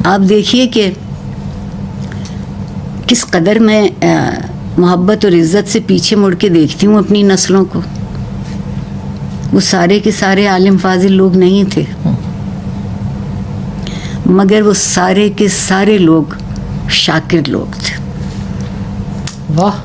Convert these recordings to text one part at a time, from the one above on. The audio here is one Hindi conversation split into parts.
आप देखिए कि किस कदर मैं मोहब्बत और इज़्ज़त से पीछे मुड़ के देखती हूँ अपनी नस्लों को। वो सारे के सारे आलिम फाजिल लोग नहीं थे, मगर वो सारे के सारे लोग शाकिर लोग थे। वाह,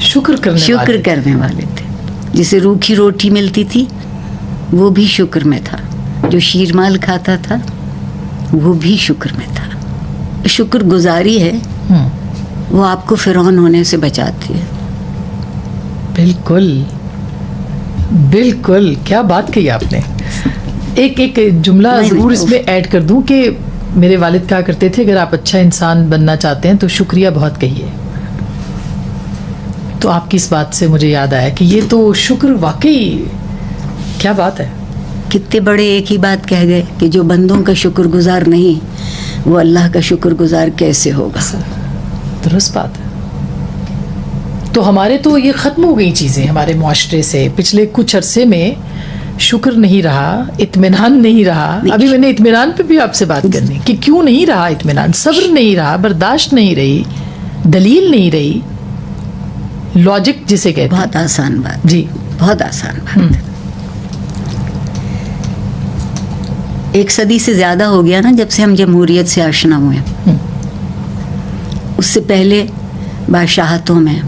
शुक्र करने वाले थे। जिसे रूखी रोटी मिलती थी वो भी शुक्र में था, जो शीरमाल खाता था वो भी शुक्र में था। शुक्र गुजारी है, वो आपको फिरौन होने से बचाती है। बिल्कुल बिल्कुल, क्या बात कही आपने। एक जुमला ज़रूर इसमें ऐड कर दूं कि मेरे वालिद कहा करते थे, अगर आप अच्छा इंसान बनना चाहते हैं तो शुक्रिया बहुत कहिए। तो आपकी इस बात से मुझे याद आया कि ये तो शुक्र वाकई क्या बात है। कितने बड़े एक ही बात कह गए कि जो बंदों का शुक्रगुजार नहीं वो अल्लाह का शुक्रगुजार कैसे होगा। दुरुस्त बात है। तो हमारे तो ये ख़त्म हो गई चीज़ें हमारे मुआशरे से। पिछले कुछ अरसे में शुक्र नहीं रहा, इत्मीनान नहीं रहा। अभी मैंने इत्मीनान पे भी आपसे बात करनी कि क्यों नहीं रहा इत्मीनान। सब्र नहीं रहा, बर्दाश्त नहीं रही, दलील नहीं रही, लॉजिक जिसे कहते हैं। बहुत आसान बात जी, बहुत आसान बात। एक सदी से ज़्यादा हो गया ना जब से हम जमहूरियत से आशना हुए। उससे पहले बादशाहतों में,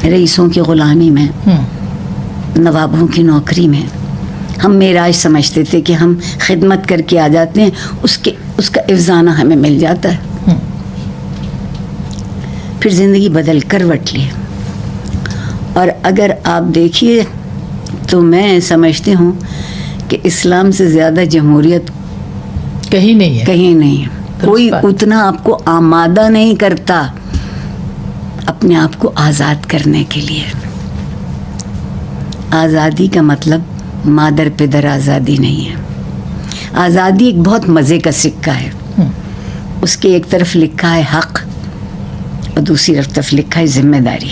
रईसों की ग़ुलामी में, नवाबों की नौकरी में हम मेराज समझते थे कि हम खिदमत करके आ जाते हैं, उसका इफ़्ज़ाना हमें मिल जाता है। फिर ज़िंदगी बदल करवट ली। और अगर आप देखिए तो मैं समझती हूँ कि इस्लाम से ज़्यादा जमहूरियत कहीं नहीं है, कहीं नहीं है। कोई उतना आपको आमादा नहीं करता अपने आप को आज़ाद करने के लिए। आज़ादी का मतलब मादर पिदर आज़ादी नहीं है। आज़ादी एक बहुत मज़े का सिक्का है। उसके एक तरफ लिखा है हक़ और दूसरी तरफ लिखा है जिम्मेदारी।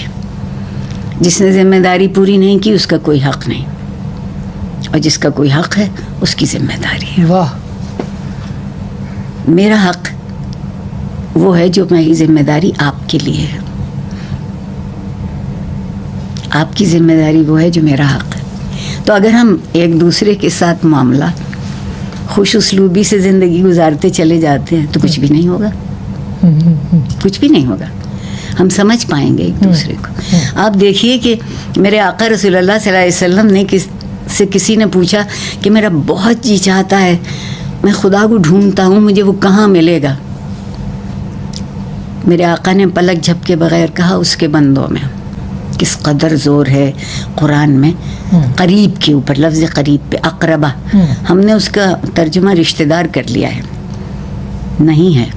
जिसने जिम्मेदारी पूरी नहीं की उसका कोई हक़ नहीं, और जिसका कोई हक़ है उसकी जिम्मेदारी है। वाह। मेरा हक़ वो है जो मेरी जिम्मेदारी आपके लिए है, आपकी जिम्मेदारी वो है जो मेरा हक़ है। तो अगर हम एक दूसरे के साथ मामला खुश उसलूबी से ज़िंदगी गुजारते चले जाते हैं तो कुछ भी नहीं होगा, कुछ भी नहीं होगा। हम समझ पाएंगे एक दूसरे को। आप देखिए कि मेरे आका रसूलुल्लाह सल्लल्लाहु अलैहि वसल्लम ने किसी ने पूछा कि मेरा बहुत जी चाहता है, मैं खुदा को ढूंढता हूँ, मुझे वो कहाँ मिलेगा। मेरे आका ने पलक झपके बगैर कहा, उसके बंदों में। किस कदर ज़ोर है कुरान में करीब के ऊपर, लफ्ज़ करीब पे, अक़रबा। हमने उसका तर्जुमा रिश्तेदार कर लिया है, नहीं है।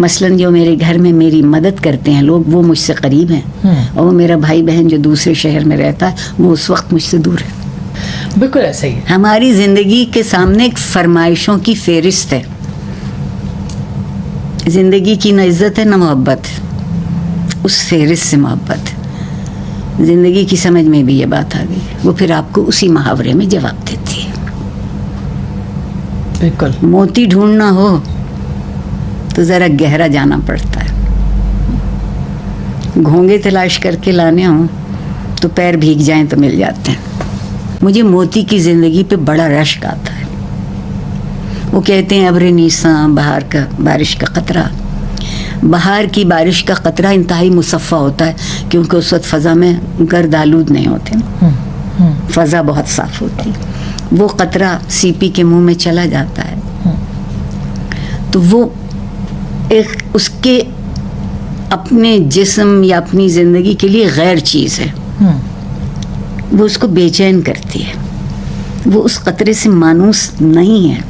मसलन जो मेरे घर में मेरी मदद करते हैं लोग, वो मुझसे करीब हैं, और वो मेरा भाई बहन जो दूसरे शहर में रहता है वो उस वक्त मुझसे दूर है। बिल्कुल ऐसा ही। हमारी ज़िंदगी के सामने एक फरमाइशों की फेरिस्त है। ज़िंदगी की न इज़्ज़त है न मोहब्बत, उस फेरिस्त से मोहब्बत है। ज़िंदगी की समझ में भी ये बात आ गई, वो फिर आपको उसी मुहावरे में जवाब देती है। बिल्कुल। मोती ढूंढना हो तो ज़रा गहरा जाना पड़ता है। घोंगे तलाश करके लाने हों तो पैर भीग जाएं तो मिल जाते हैं। मुझे मोती की ज़िंदगी पे बड़ा रश्क आता है। वो कहते हैं अब्र नीसा, बहार का बारिश का क़तरा। बहार की बारिश का क़तरा इंतहाई मुसफ़ा होता है, क्योंकि उस वक्त फ़ज़ा में गर्द आलूद नहीं होते, फ़ज़ा बहुत साफ़ होती। वो क़तरा सीपी के मुंह में चला जाता है तो वो एक उसके अपने जिस्म या अपनी ज़िंदगी के लिए गैर चीज़ है। वो उसको बेचैन करती है, वो उस क़तरे से मानूस नहीं है,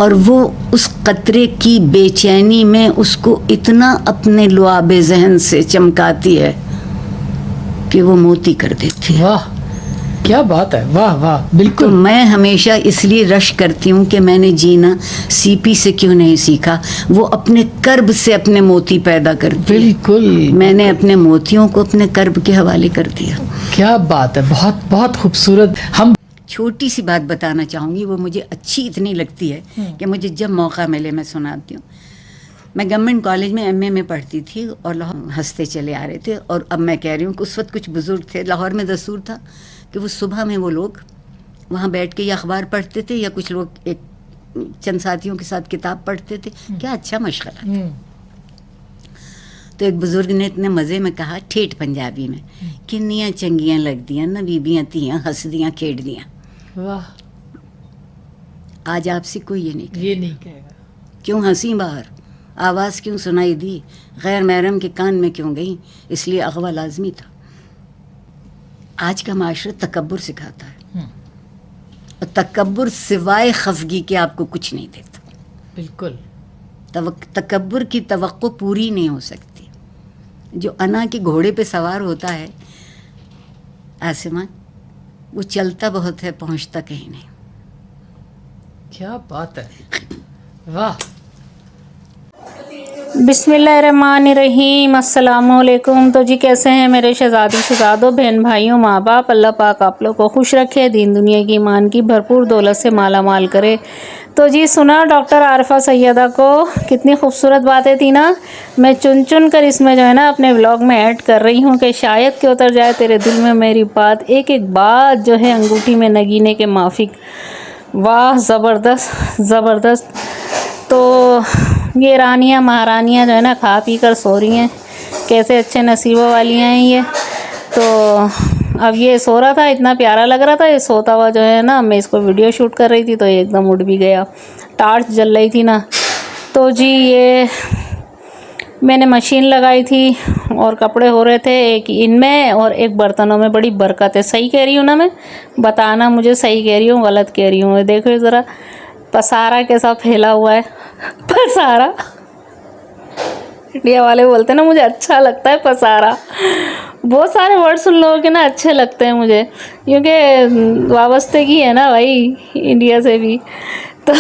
और वो उस क़तरे की बेचैनी में उसको इतना अपने लुआबे ज़हन से चमकाती है कि वो मोती कर देती है। वाह, क्या बात है। वाह वाह, बिल्कुल। तो मैं हमेशा इसलिए रश करती हूँ कि मैंने जीना सीपी से क्यों नहीं सीखा। वो अपने कर्ब से अपने मोती पैदा करती है। बिल्कुल। मैंने अपने मोतियों को अपने कर्ब के हवाले कर दिया। क्या बात है, बहुत बहुत खूबसूरत। हम छोटी सी बात बताना चाहूँगी, वो मुझे अच्छी इतनी लगती है कि मुझे जब मौका मिले मैं सुनाती हूँ। मैं गवर्नमेंट कॉलेज में एमए में पढ़ती थी और लाहौर हंसते चले आ रहे थे। और अब मैं कह रही हूँ कि उस वक्त कुछ बुजुर्ग थे, लाहौर में दस्तूर था कि वो सुबह में वो लोग वहाँ बैठ के या अखबार पढ़ते थे या कुछ लोग एक चंद साथियों के साथ किताब पढ़ते थे। क्या अच्छा मशगला था। तो एक बुजुर्ग ने इतने मज़े में कहा ठेठ पंजाबी में, किन्नियां चंगियां लगदियां ना बीबियां धीयां हसदियां खेड़दियां। वाह, आज आपसे कोई ये नहीं ये नहीं कहेगा। क्यों हंसी बाहर, आवाज़ क्यों सुनाई दी, गैर महरम के कान में क्यों गई, इसलिए अगवा लाजमी था। आज का माशरा तकब्बुर सिखाता है और तकब्बुर सिवाय खफगी के आपको कुछ नहीं देता। बिल्कुल। तकब्बुर की तवक्को पूरी नहीं हो सकती। जो अना के घोड़े पे सवार होता है आसमान, वो चलता बहुत है पहुंचता कहीं नहीं। क्या बात है, वाह। बिस्मिल्लाहिर्रहमानिर्रहीम, अस्सलामुअलैकुम। तो जी कैसे हैं मेरे शहजादी शहजादों, बहन भाइयों, माँ बाप। अल्लाह पाक आप लोग को खुश रखे, दीन दुनिया की ईमान की भरपूर दौलत से माला माल करे। तो जी सुना डॉक्टर आरिफा सैयदा को, कितनी खूबसूरत बातें थी ना। मैं चुन चुन कर इसमें जो है ना अपने व्लॉग में ऐड कर रही हूँ कि शायद कि उतर जाए तेरे दिल में मेरी बात, एक एक बात जो है अंगूठी में नगीने के माफिक। वाह, ज़बरदस्त ज़बरदस्त। तो ये रानियाँ महारानियाँ जो है ना खा पी कर सो रही हैं, कैसे अच्छे नसीबों वाली हैं ये। तो अब ये सो रहा था, इतना प्यारा लग रहा था ये सोता हुआ जो है ना। मैं इसको वीडियो शूट कर रही थी तो ये एकदम उड़ भी गया, टार्च जल रही थी ना। तो जी ये मैंने मशीन लगाई थी और कपड़े हो रहे थे, एक इनमें और एक बर्तनों में। बड़ी बरकत है, सही कह रही हूँ ना मैं? बताना मुझे सही कह रही हूँ गलत कह रही हूँ। देखो ज़रा पसारा कैसा फैला हुआ है। पसारा इंडिया वाले बोलते हैं ना, मुझे अच्छा लगता है पसारा। बहुत सारे वर्ड्स उन लोगों के ना अच्छे लगते हैं मुझे, क्योंकि वाबस्तगी है ना भाई इंडिया से भी। तो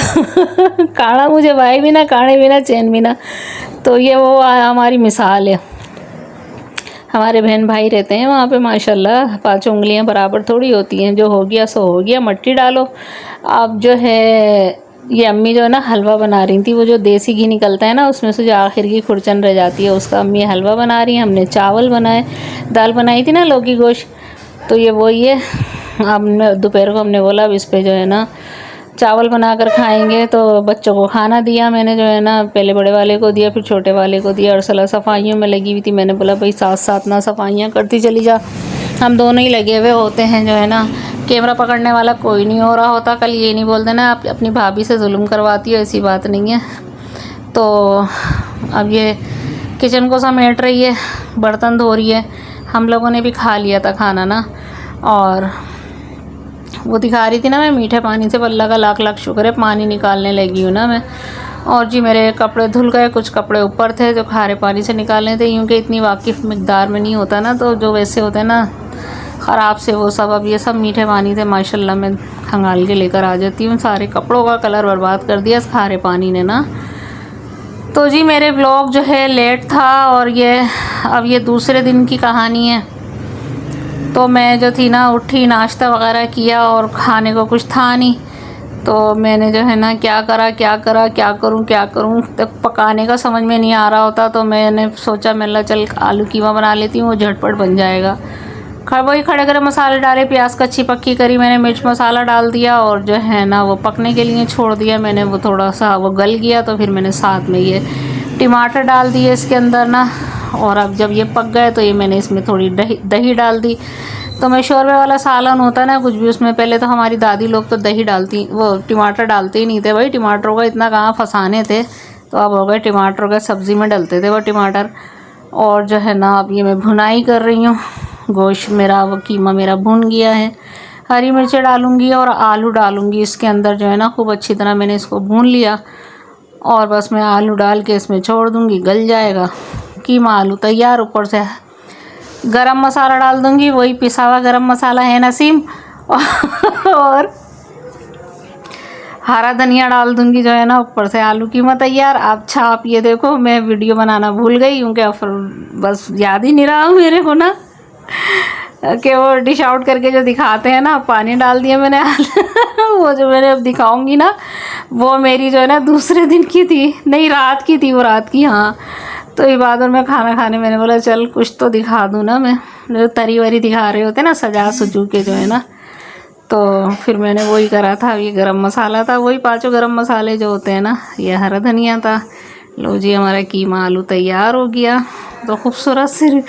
काड़ा मुझे भाई भी ना, काड़े भी ना, चैन भी ना। तो ये वो हमारी मिसाल है। हमारे बहन भाई रहते हैं वहाँ पे माशाल्लाह, पाँचों उंगलियाँ बराबर थोड़ी होती हैं। जो हो गया सो हो गया, मट्टी डालो। अब जो है ये अम्मी जो है ना हलवा बना रही थी, वो जो देसी घी निकलता है ना उसमें से जो आखिर की खुरचन रह जाती है उसका अम्मी हलवा बना रही हैं। हमने चावल बनाए, दाल बनाई थी ना लौकी गोश्त, तो ये वही है। अब दोपहर को हमने बोला अब इस पर जो है ना चावल बनाकर खाएंगे। तो बच्चों को खाना दिया मैंने जो है ना, पहले बड़े वाले को दिया फिर छोटे वाले को दिया। अरसला सफाइयों में लगी हुई थी, मैंने बोला भाई साथ साथ ना सफाइयाँ करती चली जा, हम दोनों ही लगे हुए होते हैं जो है ना। कैमरा पकड़ने वाला कोई नहीं हो रहा होता। कल ये नहीं बोल देना आप अपनी भाभी से जुल्म करवाती हो, ऐसी बात नहीं है। तो अब ये किचन को समेट रही है, बर्तन धो रही है। हम लोगों ने भी खा लिया था खाना ना, और वो दिखा रही थी ना मैं मीठे पानी से, अल्लाह का लाख लाख शुक्र है पानी निकालने लगी हूँ ना मैं। और जी मेरे कपड़े धुल गए, कुछ कपड़े ऊपर थे जो खारे पानी से निकालने थे, क्योंकि इतनी वाकिफ़ मिकदार में नहीं होता ना, तो जो वैसे होते हैं ना ख़राब से वो सब। अब ये सब मीठे पानी से माशाल्लाह मैं खंगाल के लेकर आ जाती हूँ। सारे कपड़ों का कलर बर्बाद कर दिया इस खारे पानी ने ना। तो जी मेरे ब्लॉग जो है लेट था, और ये अब ये दूसरे दिन की कहानी है। तो मैं जो थी ना उठी, नाश्ता वगैरह किया और खाने को कुछ था नहीं, तो मैंने जो है ना क्या करूं तब पकाने का समझ में नहीं आ रहा होता। तो मैंने सोचा मैं चल आलू कीमा बना लेती हूँ, वो झटपट बन जाएगा। वही खड़े खड़े मसाले डाले, प्याज कच्ची पक्की करी मैंने, मिर्च मसाला डाल दिया और जो है ना वो पकने के लिए छोड़ दिया मैंने। वो थोड़ा सा वो गल गया तो फिर मैंने साथ में ये टमाटर डाल दिए इसके अंदर ना। और अब जब ये पक गए तो ये मैंने इसमें थोड़ी दही डाल दी। तो मैं शोरबे वाला सालन होता है ना कुछ भी, उसमें पहले तो हमारी दादी लोग तो दही डालती, वो टमाटर डालते ही नहीं थे भाई। टमाटरों का इतना कहाँ फंसाने थे, तो अब हो गए टमाटरों का, सब्ज़ी में डलते थे वो टमाटर। और जो है ना अब ये मैं भुनाई कर रही हूँ। गोश्त मेरा, वो कीमा मेरा भुन गया है। हरी मिर्चें डालूँगी और आलू डालूँगी इसके अंदर जो है ना, खूब अच्छी तरह मैंने इसको भून लिया। और बस मैं आलू डाल के इसमें छोड़ दूँगी, गल जाएगा। कीमा आलू तैयार। ऊपर से गरम मसाला डाल दूँगी, वही पिसा हुआ गरम मसाला है नसीम, और हरा धनिया डाल दूँगी जो है ना। ऊपर से आलू कीमा तैयार। अच्छा आप ये देखो, मैं वीडियो बनाना भूल गई क्योंकि बस याद ही नहीं रहा मेरे को ना। कि वो डिश आउट करके जो दिखाते हैं ना, पानी डाल दिया मैंने वो जो मैंने अब दिखाऊंगी ना, वो मेरी जो है ना दूसरे दिन की थी, नहीं रात की थी, वो रात की, हाँ। तो इबादत में खाना खाने मैंने बोला चल कुछ तो दिखा दूँ ना मैं, जो तरी वरी दिखा रहे होते ना सजा सजू के जो है ना, तो फिर मैंने वही करा था। ये गरम मसाला था, वही 5 गरम मसाले जो होते हैं ना, ये हरा धनिया था। लो जी हमारा कीमा आलू तैयार हो गया। तो खूबसूरत से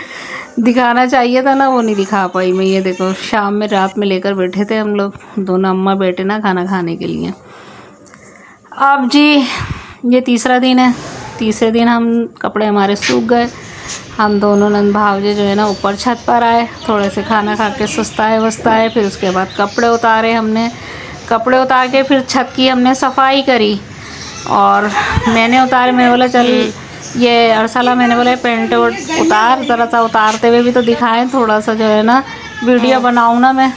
दिखाना चाहिए था ना, वो नहीं दिखा पाई मैं। ये देखो शाम में रात में लेकर बैठे थे हम लोग दोनों अम्मा बेटे ना खाना खाने के लिए। अब जी ये तीसरा दिन है। तीसरे दिन हम कपड़े हमारे सूख गए, हम दोनों नंद भावजे जो है ना ऊपर छत पर आए, थोड़े से खाना खा के सुस्ताए वस्ताए, फिर उसके बाद कपड़े उतारे हमने। कपड़े उतार के फिर छत की हमने सफाई करी और मैंने उतारे, मैं बोला चल ये अरसला, मैंने बोला पेंट उतार, ज़रा सा उतारते हुए भी तो दिखाएं, थोड़ा सा जो है ना वीडियो बनाऊँ ना मैं।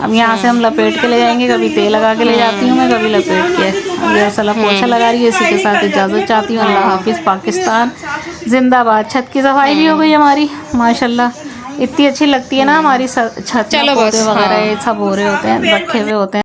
अब यहाँ से हम लपेट के ले जाएंगे, कभी तेल लगा के ले जाती हूँ मैं, कभी लपेट के। अब अरसला पोछा लगा रही है। इसी के साथ इजाज़त चाहती हूँ। अल्लाह हाफिज़, पाकिस्तान जिंदाबाद। छत की सफाई भी हो गई हमारी माशाल्लाह। इतनी अच्छी लगती है ना हमारी छत में, पौधे वगैरह ये सब हो रहे होते हैं, रखे हुए होते हैं।